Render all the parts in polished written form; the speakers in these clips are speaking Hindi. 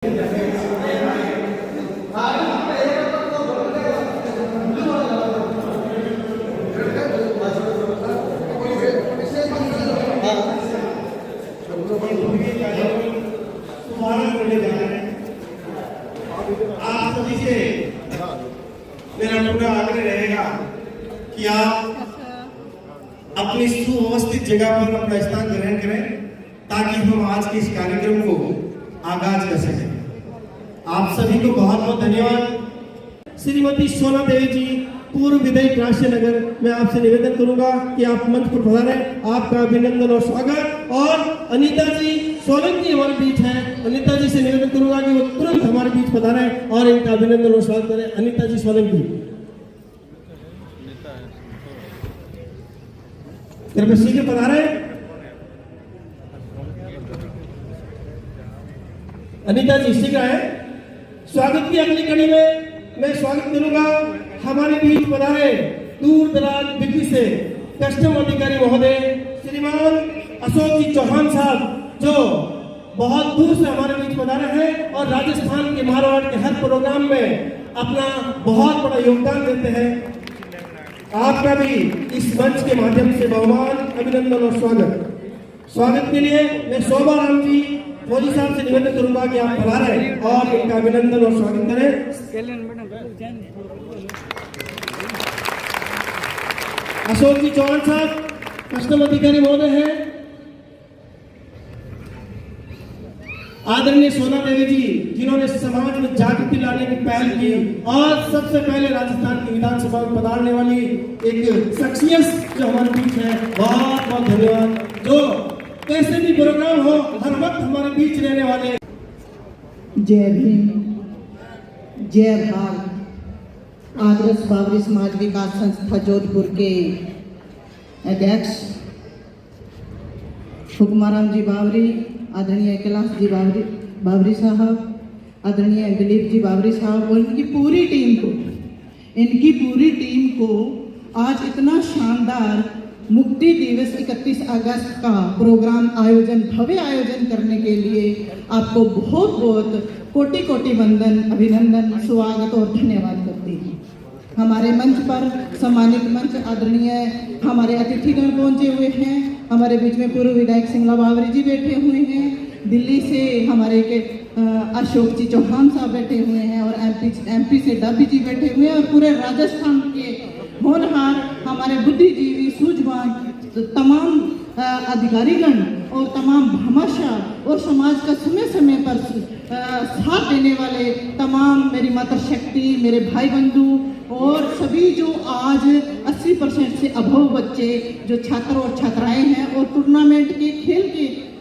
आप सभी से मेरा पूरा आग्रह रहेगा कि आप अपनी सुव्यवस्थित जगह पर अपना स्थान ग्रहण करें ताकि हम आज के इस कार्यक्रम को आगाज कर सकें। आप सभी को बहुत बहुत धन्यवाद। श्रीमती सोना देवी जी, पूर्व विधायक राष्ट्रीय नगर, मैं आपसे निवेदन करूंगा कि आप मंच पर पधारें। आपका अभिनंदन और स्वागत। और अनीता जी सोलंकी हमारे बीच हैं, अनीता जी से निवेदन करूंगा कि वो तुरंत हमारे बीच पधारें और इनका अभिनंदन और स्वागत करें। अनीता जी सोलंकी, कृपया शीघ्र पधारें। अनीता जी शीघ्र आए। स्वागत की अगली कड़ी में मैं स्वागत करूंगा हमारे बीच पधारे दूर दराज दिल्ली से कस्टम अधिकारी महोदय श्रीमान अशोक जी चौहान साहब, जो बहुत दूर से हमारे बीच पधारे हैं और राजस्थान के मारवाड़ के हर प्रोग्राम में अपना बहुत बड़ा योगदान देते हैं। आपका भी इस मंच के माध्यम से बहुमान अभिनंदन और स्वागत। स्वागत के लिए मैं शोभा राम जी मोदी साहब से निवेदन करूंगा कि आप पधारें और इनका अभिनंदन और स्वागत करें। अशोक जी चौहान साहब कस्टम अधिकारी महोदय हैं। आदरणीय सोना देवी जी, जिन्होंने समाज में जागृति लाने की पहल की और सबसे पहले राजस्थान की विधानसभा में पधारने वाली एक शख्सियत जो हमारे बीच है, बहुत बहुत धन्यवाद। जो कैसे भी प्रोग्राम हो हर वक्त हमारे बीच रहने वाले। जय भीम, जय भारत। आदर्श बावरी समाज विकास संस्था जोधपुर के अध्यक्ष हुक्माराम जी बावरी, आदरणीय कैलाश जी बावरी साहब, आदरणीय दिलीप जी बावरी साहब और इनकी पूरी टीम को आज इतना शानदार मुक्ति दिवस 31 अगस्त का प्रोग्राम भव्य आयोजन करने के लिए आपको बहुत बहुत कोटि कोटि वंदन, अभिनंदन, स्वागत और धन्यवाद करती हूँ। हमारे मंच पर सम्मानित मंच आदरणीय हमारे अतिथिगण पहुंचे हुए हैं। हमारे बीच में पूर्व विधायक सिंगला बावरी जी बैठे हुए हैं, दिल्ली से हमारे के अशोक जी चौहान साहब बैठे हुए हैं और एमपी से डाबी जी बैठे हुए हैं और पूरे राजस्थान के होनहार हमारे बुद्धिजीवी सूझवान तमाम अधिकारीगण और तमाम भामाशाह और समाज का समय समय पर साथ देने वाले तमाम मेरी मातृशक्ति, मेरे भाई बंधु और सभी जो आज 80% से अभव बच्चे जो छात्र और छात्राएं हैं और टूर्नामेंट के खेल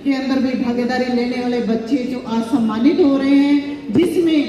के अंदर भी भागीदारी लेने वाले बच्चे जो आज सम्मानित हो रहे हैं, जिसमें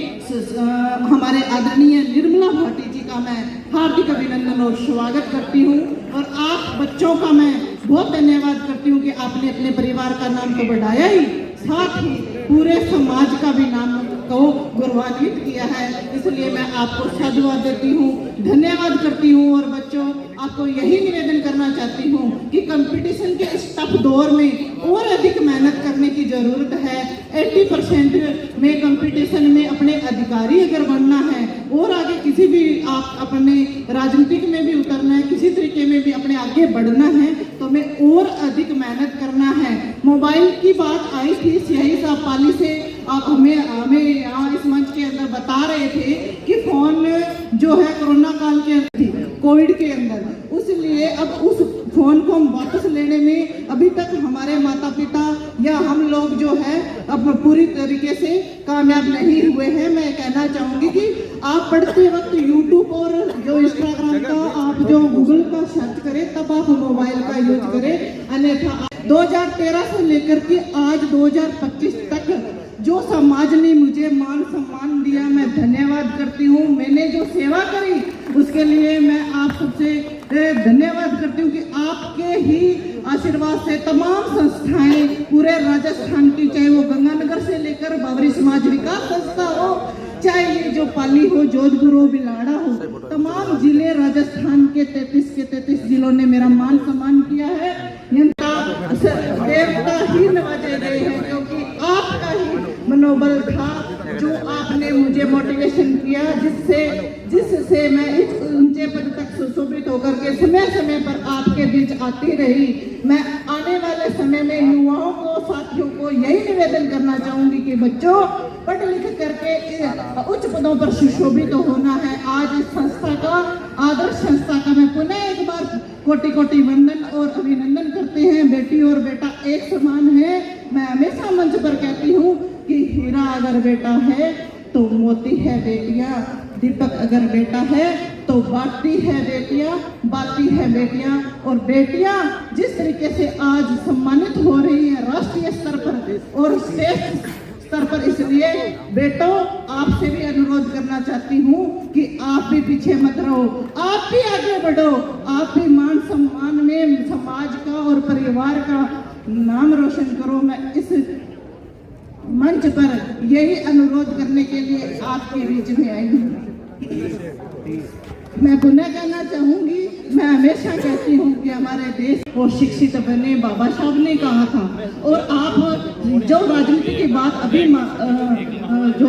हमारे आदरणीय निर्मला भाटी जी का मैं हार्दिक अभिनंदन और स्वागत करती हूँ और आप बच्चों का मैं बहुत धन्यवाद करती हूँ कि आपने अपने परिवार का नाम तो बढ़ाया ही, साथ ही पूरे समाज का भी नाम को गौरवान्वित किया है। इसलिए मैं आपको साधुवाद देती हूँ, धन्यवाद करती हूँ और बच्चों आपको यही निवेदन करना चाहती हूँ कि कंपटीशन के इस टफ दौर में और अधिक मेहनत करने की जरूरत है। 80% में कंपटीशन में अपने अधिकारी अगर बनना है और आगे किसी भी आप अपने राजनीतिक में भी उतरना है, किसी तरीके में भी अपने आगे बढ़ना है तो हमें और अधिक मेहनत करना है। मोबाइल की बात आई थी, सियाही साहब पाली से आप हमें यहाँ इस मंच के अंदर बता रहे थे कि फोन जो है कोरोना काल के अंदर, कोविड के अंदर, उसलिए अब उस फोन को हम वापस लेने में अभी तक हमारे माता पिता या हम लोग जो है अब पूरी तरीके से कामयाब नहीं हुए हैं। मैं कहना चाहूंगी कि आप पढ़ते वक्त यूट्यूब और जो इंस्टाग्राम का आप जो गूगल का सर्च करें तब आप मोबाइल का यूज करें, अन्यथा 2013 से लेकर के आज 2025 तक जो समाज ने मुझे मान सम्मान दिया, मैं धन्यवाद करती हूँ। मैंने जो सेवा करी उसके लिए मैं आप सबसे धन्यवाद करती हूँ कि आपके ही आशीर्वाद से तमाम संस्थाएं पूरे राजस्थान की, चाहे वो गंगानगर से लेकर बावरी समाज विकास संस्था हो, चाहे ये जो पाली हो, जोधपुर हो, बिलाड़ा हो, तमाम जिले राजस्थान के 33 जिलों ने मेरा मान सम्मान किया है। देवता ही नवाजे गए हैं क्योंकि आपका ही मनोबल था, जो आपने मुझे मोटिवेशन किया, जिससे मैं इस ऊंचे पद तक सुशोभित होकर के समय समय पर आपके बीच आती रही। मैं आने वाले समय में युवाओं को, साथियों को यही निवेदन करना चाहूंगी कि बच्चों, पढ़ लिख करके उच्च पदों पर सुशोभित होना है। आज इस संस्था का, आदर्श संस्था का मैं पुनः एक बार कोटि कोटि वंदन और अभिनंदन करते हैं। बेटी और बेटा एक समान है। मैं हमेशा मंच पर कहती हूँ कि हीरा अगर बेटा है तो मोती है बेटियां, दीपक अगर बेटा है तो बाती है बेटियां, बाती है बेटियां। और बेटियां जिस तरीके से आज सम्मानित हो रही हैं राष्ट्रीय स्तर पर और श्रेष्ठ स्तर पर, इसलिए बेटों आपसे भी अनुरोध करना चाहती हूँ कि आप भी पीछे मत रहो, आप भी आगे बढ़ो, आप भी मान सम्मान में समाज का और परिवार का नाम रोशन करो। मैं इस मंच पर यही अनुरोध करने के लिए आपके बीच में आई हूँ। मैं पुनः कहना चाहूंगी, मैं हमेशा कहती हूँ कि हमारे देश को शिक्षित बने, बाबा साहब ने कहा था। और आप जो राजनीति की बात अभी जो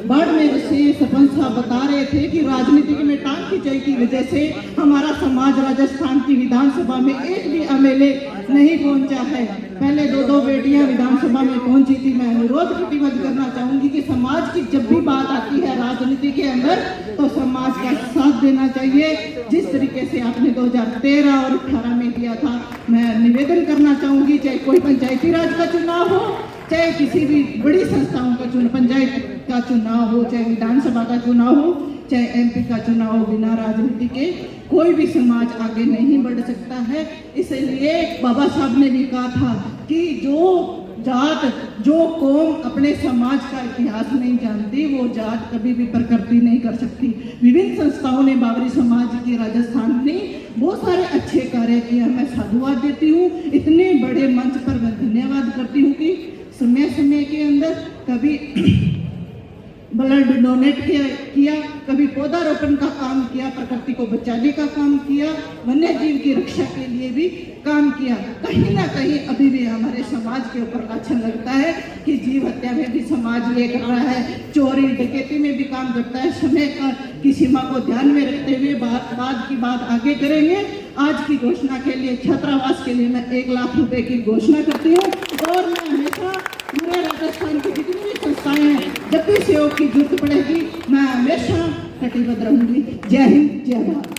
बाड़मेर से सरपंच साहब बता रहे थे कि राजनीति में टांग खिंचाई की वजह से हमारा समाज राजस्थान की विधानसभा में एक भी एमएलए नहीं पहुंचा है। पहले दो बेटियां विधानसभा में पहुंची थी। मैं अनुरोध प्रतिबद्ध करना चाहूंगी कि समाज की जब भी बात आती है राजनीति के अंदर तो समाज का साथ देना चाहिए, जिस तरीके से आपने 2013 और 18 में किया था। मैं निवेदन करना चाहूंगी, चाहे कोई पंचायती राज का चुनाव हो, चाहे किसी भी बड़ी संस्थाओं का चुनाव, पंचायत का चुनाव हो, चाहे विधानसभा का चुनाव हो, चाहे एमपी का चुनाव हो, बिना राजनीति के कोई भी समाज आगे नहीं बढ़ सकता है। इसलिए बाबा साहब ने भी कहा था कि जो जात, जो कौम अपने समाज का इतिहास नहीं जानती, वो जात कभी भी प्रकृति नहीं कर सकती। विभिन्न संस्थाओं ने बाबरी समाज की राजस्थान ने बहुत सारे अच्छे कार्य किया। मैं साधुवाद देती हूँ। इतने बड़े मंच पर मैं धन्यवाद करती हूँ कि समय समय के अंदर कभी ब्लड डोनेट किया, कभी पौधारोपण का काम किया, प्रकृति को बचाने का काम किया, वन्य जीव की रक्षा के लिए भी काम किया। कहीं ना कहीं अभी भी हमारे समाज के ऊपर अच्छा लगता है कि जीव हत्या में भी समाज ये कर रहा है, चोरी डकैती में भी काम करता है। समय की सीमा को ध्यान में रखते हुए बाद की बात आगे करेंगे। आज की घोषणा के लिए, छात्रावास के लिए मैं 1 लाख रुपए की घोषणा करती हूँ। और मैं हमेशा पूरे राजस्थान की जितनी भी संस्थाएं हैं, जब भी सहयोग की जरूरत पड़ेगी मैं हमेशा कटिबद्ध रहूंगी। जय हिंद, जय भारत।